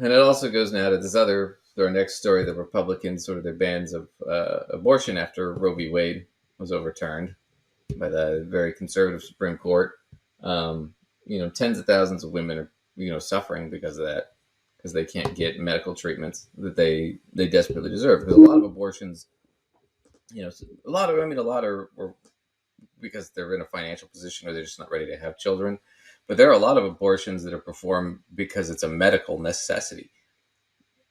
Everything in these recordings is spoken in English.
And it also goes now to their next story, the Republicans, sort of their bans of abortion after Roe v. Wade was overturned by the very conservative Supreme Court. Tens of thousands of women are, suffering because of that, because they can't get medical treatments that they desperately deserve. Because a lot of abortions, a lot are because they're in a financial position or they're just not ready to have children. But there are a lot of abortions that are performed because it's a medical necessity.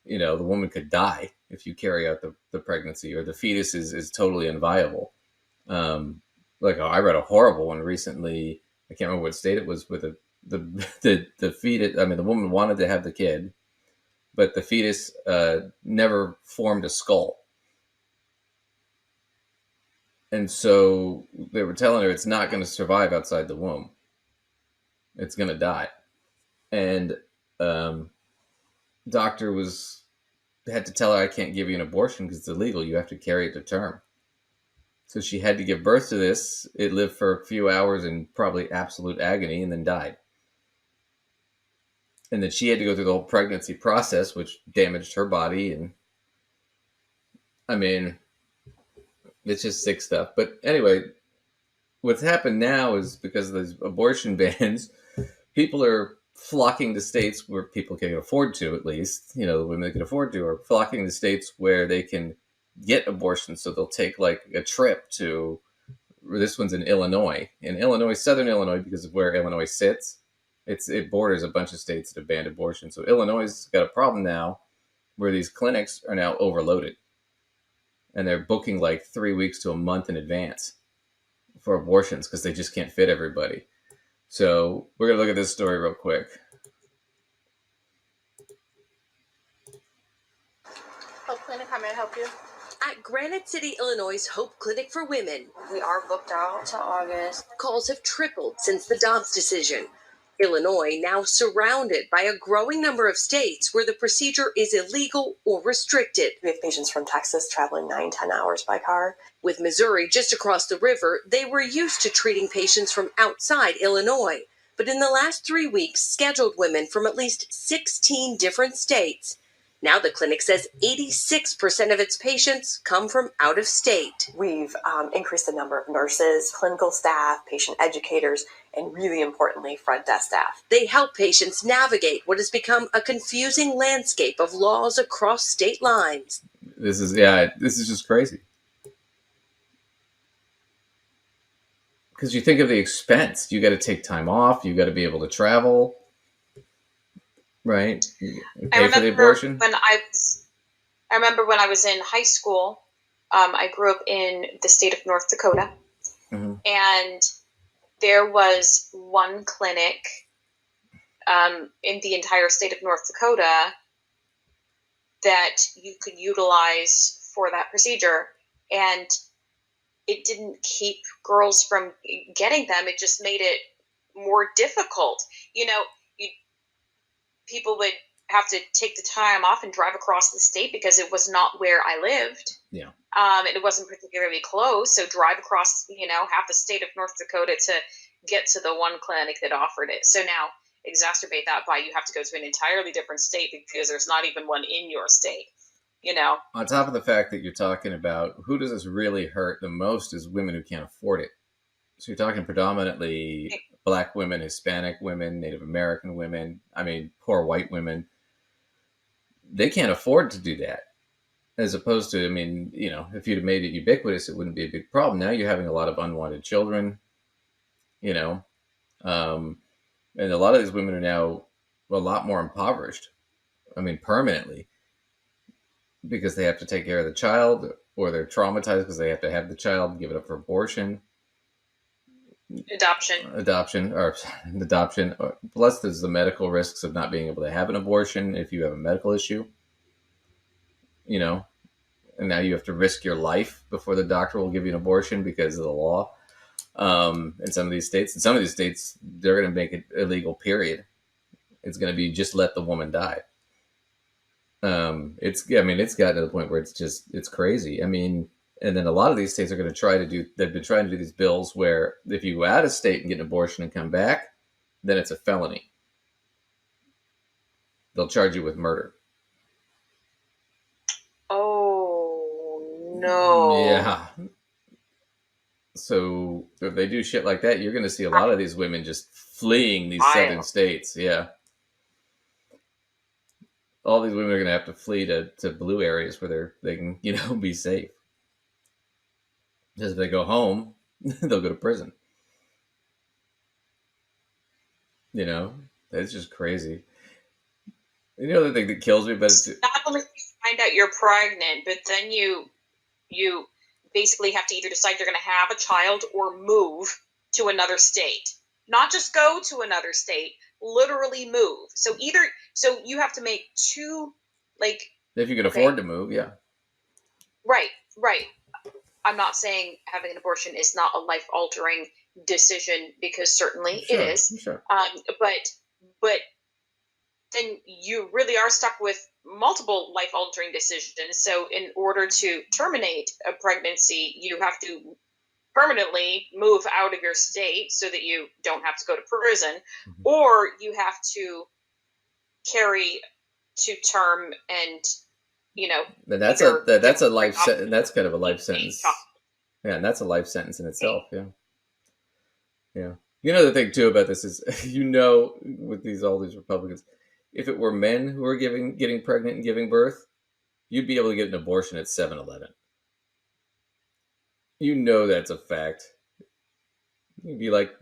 The woman could die if you carry out the pregnancy, or the fetus is totally unviable. I read a horrible one recently. I can't remember what state it was, with the fetus. I mean, the woman wanted to have the kid, but the fetus never formed a skull. And so they were telling her it's not going to survive outside the womb. It's going to die. And doctor had to tell her, I can't give you an abortion because it's illegal. You have to carry it to term. So she had to give birth to this. It lived for a few hours in probably absolute agony and then died. And then she had to go through the whole pregnancy process, which damaged her body. And I mean, it's just sick stuff. But anyway, what's happened now is because of these abortion bans, people are flocking to states where people can afford to, at least, the women that can afford to, are flocking to states where they can get abortions. So they'll take like a trip to, this one's in Illinois. In Illinois, southern Illinois, because of where Illinois sits, it borders a bunch of states that have banned abortion. So Illinois has got a problem now where these clinics are now overloaded. And they're booking like 3 weeks to a month in advance for abortions because they just can't fit everybody. So we're going to look at this story real quick. Hope Clinic, how may I help you? At Granite City, Illinois' Hope Clinic for Women, We are booked out to August. calls have tripled since the Dobbs decision. Illinois now surrounded by a growing number of states where the procedure is illegal or restricted. We have patients from Texas traveling 9-10 hours by car. With Missouri just across the river, they were used to treating patients from outside Illinois. But in the last 3 weeks, scheduled women from at least 16 different states. Now the clinic says 86% of its patients come from out of state. We've increased the number of nurses, clinical staff, patient educators, and really importantly, front desk staff. They help patients navigate what has become a confusing landscape of laws across state lines. This is just crazy. Because you think of the expense. You got to take time off. You got to be able to travel. Right? Pay for the abortion. I remember when I was in high school, I grew up in the state of North Dakota. Mm-hmm. And there was one clinic in the entire state of North Dakota that you could utilize for that procedure. And it didn't keep girls from getting them. It just made it more difficult. People would have to take the time off and drive across the state because it was not where I lived. Yeah. It wasn't particularly close. So drive across, half the state of North Dakota to get to the one clinic that offered it. So now exacerbate that by you have to go to an entirely different state because there's not even one in your state. On top of the fact that you're talking about who does this really hurt the most is women who can't afford it. So you're talking predominantly Black women, Hispanic women, Native American women, poor white women. They can't afford to do that. As opposed to, if you'd have made it ubiquitous, it wouldn't be a big problem. Now you're having a lot of unwanted children, and a lot of these women are now a lot more impoverished. Permanently. Because they have to take care of the child, or they're traumatized because they have to have the child, give it up for abortion. Adoption. Plus, there's the medical risks of not being able to have an abortion if you have a medical issue. And now you have to risk your life before the doctor will give you an abortion because of the law. In some of these states, they're going to make it illegal, period. It's going to be just let the woman die. It's gotten to the point where it's crazy. And then a lot of these states are going to they've been trying to do these bills where if you go out of state and get an abortion and come back, then it's a felony. they'll charge you with murder. Oh no! Yeah. So if they do shit like that, you're going to see a lot of these women just fleeing these southern states. Yeah. All these women are going to have to flee to blue areas where they can, be safe. Because if they go home, they'll go to prison. That's just crazy. The other thing that kills me, but it's Not only do you find out you're pregnant, but then you basically have to either decide you're going to have a child or move to another state. Not just go to another state, literally move. So you have to make two, like, if you can afford to move, yeah. Right. I'm not saying having an abortion is not a life-altering decision, because certainly it is. Sure. But then you really are stuck with multiple life-altering decisions. So in order to terminate a pregnancy, you have to permanently move out of your state so that you don't have to go to prison, or you have to carry to term and that's a life sentence. That's kind of a life sentence. Yeah, and that's a life sentence in itself. Yeah. The thing too about this is, with all these Republicans, if it were men who were getting pregnant and giving birth, you'd be able to get an abortion at 7-Eleven. That's a fact. You'd be like,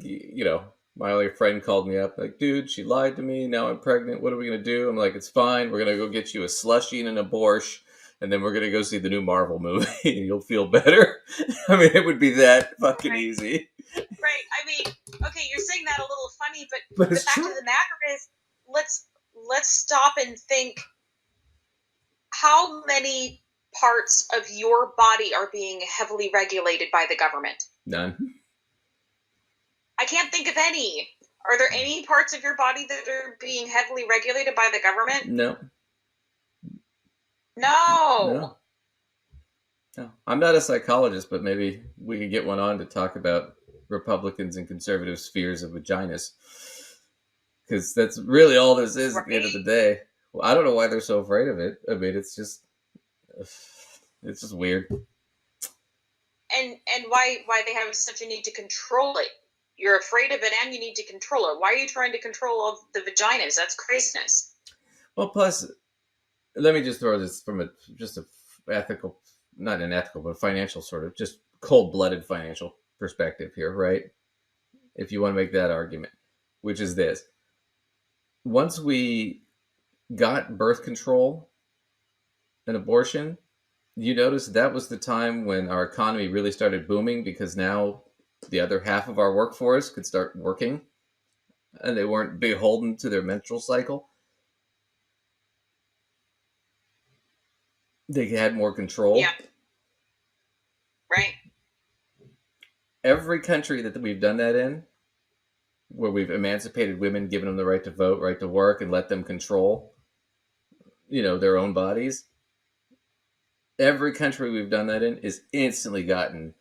my only friend called me up, like, dude, she lied to me. Now I'm pregnant. What are we going to do? I'm like, it's fine. We're going to go get you a slushie and an abortion, and then we're going to go see the new Marvel movie, and you'll feel better. I mean, it would be that fucking easy. Right. I mean, okay, you're saying that a little funny, but the fact of the matter is, let's stop and think, how many parts of your body are being heavily regulated by the government? None. I can't think of any. Are there any parts of your body that are being heavily regulated by the government? No. No. I'm not a psychologist, but maybe we could get one on to talk about Republicans and conservatives' fears of vaginas. Because that's really all this is at the end of the day. Well, I don't know why they're so afraid of it. I mean, it's just weird. And why they have such a need to control it. You're afraid of it and you need to control it. Why are you trying to control all the vaginas? That's craziness. Well, plus, let me just throw this from a ethical, not an ethical, but a financial sort of, just cold-blooded financial perspective here, right? If you want to make that argument, which is this. Once we got birth control and abortion, you notice that was the time when our economy really started booming, because now the other half of our workforce could start working and they weren't beholden to their menstrual cycle. They had more control. Yeah. Right. Every country that we've done that in, where we've emancipated women, given them the right to vote, right to work, and let them control, their own bodies. Every country we've done that in is instantly gotten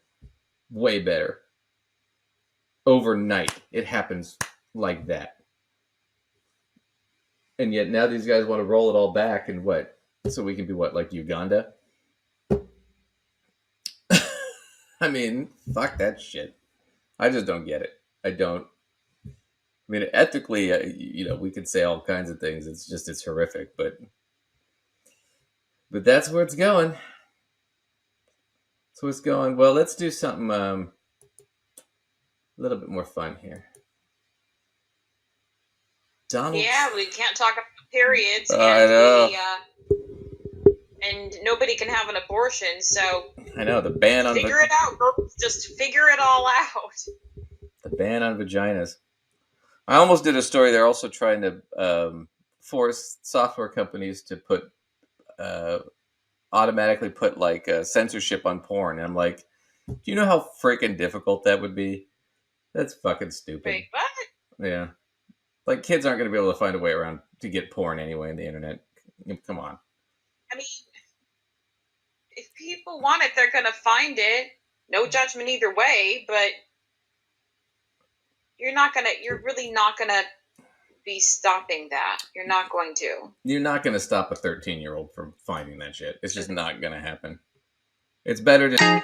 way better. Overnight. It happens like that. And yet now these guys want to roll it all back, and what? So we can be what, like Uganda? I mean, fuck that shit. I just don't get it. I don't. I mean, ethically, we could say all kinds of things. It's horrific, but that's where it's going. So it's going. Well, let's do something a little bit more fun here. Donald. Yeah, we can't talk about periods. I know. And nobody can have an abortion, so I know the ban on. Figure it out, girls. Just figure it all out. The ban on vaginas. I almost did a story. They're also trying to force software companies to put automatically put like censorship on porn. And I'm like, do you know how freaking difficult that would be? That's fucking stupid. Wait, what? Yeah. Like, kids aren't going to be able to find a way around to get porn anyway on the internet. Come on. I mean, if people want it, they're going to find it. No judgment either way, but you're really not going to be stopping that. You're not going to. You're not going to stop a 13-year-old from finding that shit. It's just not going to happen. It's better to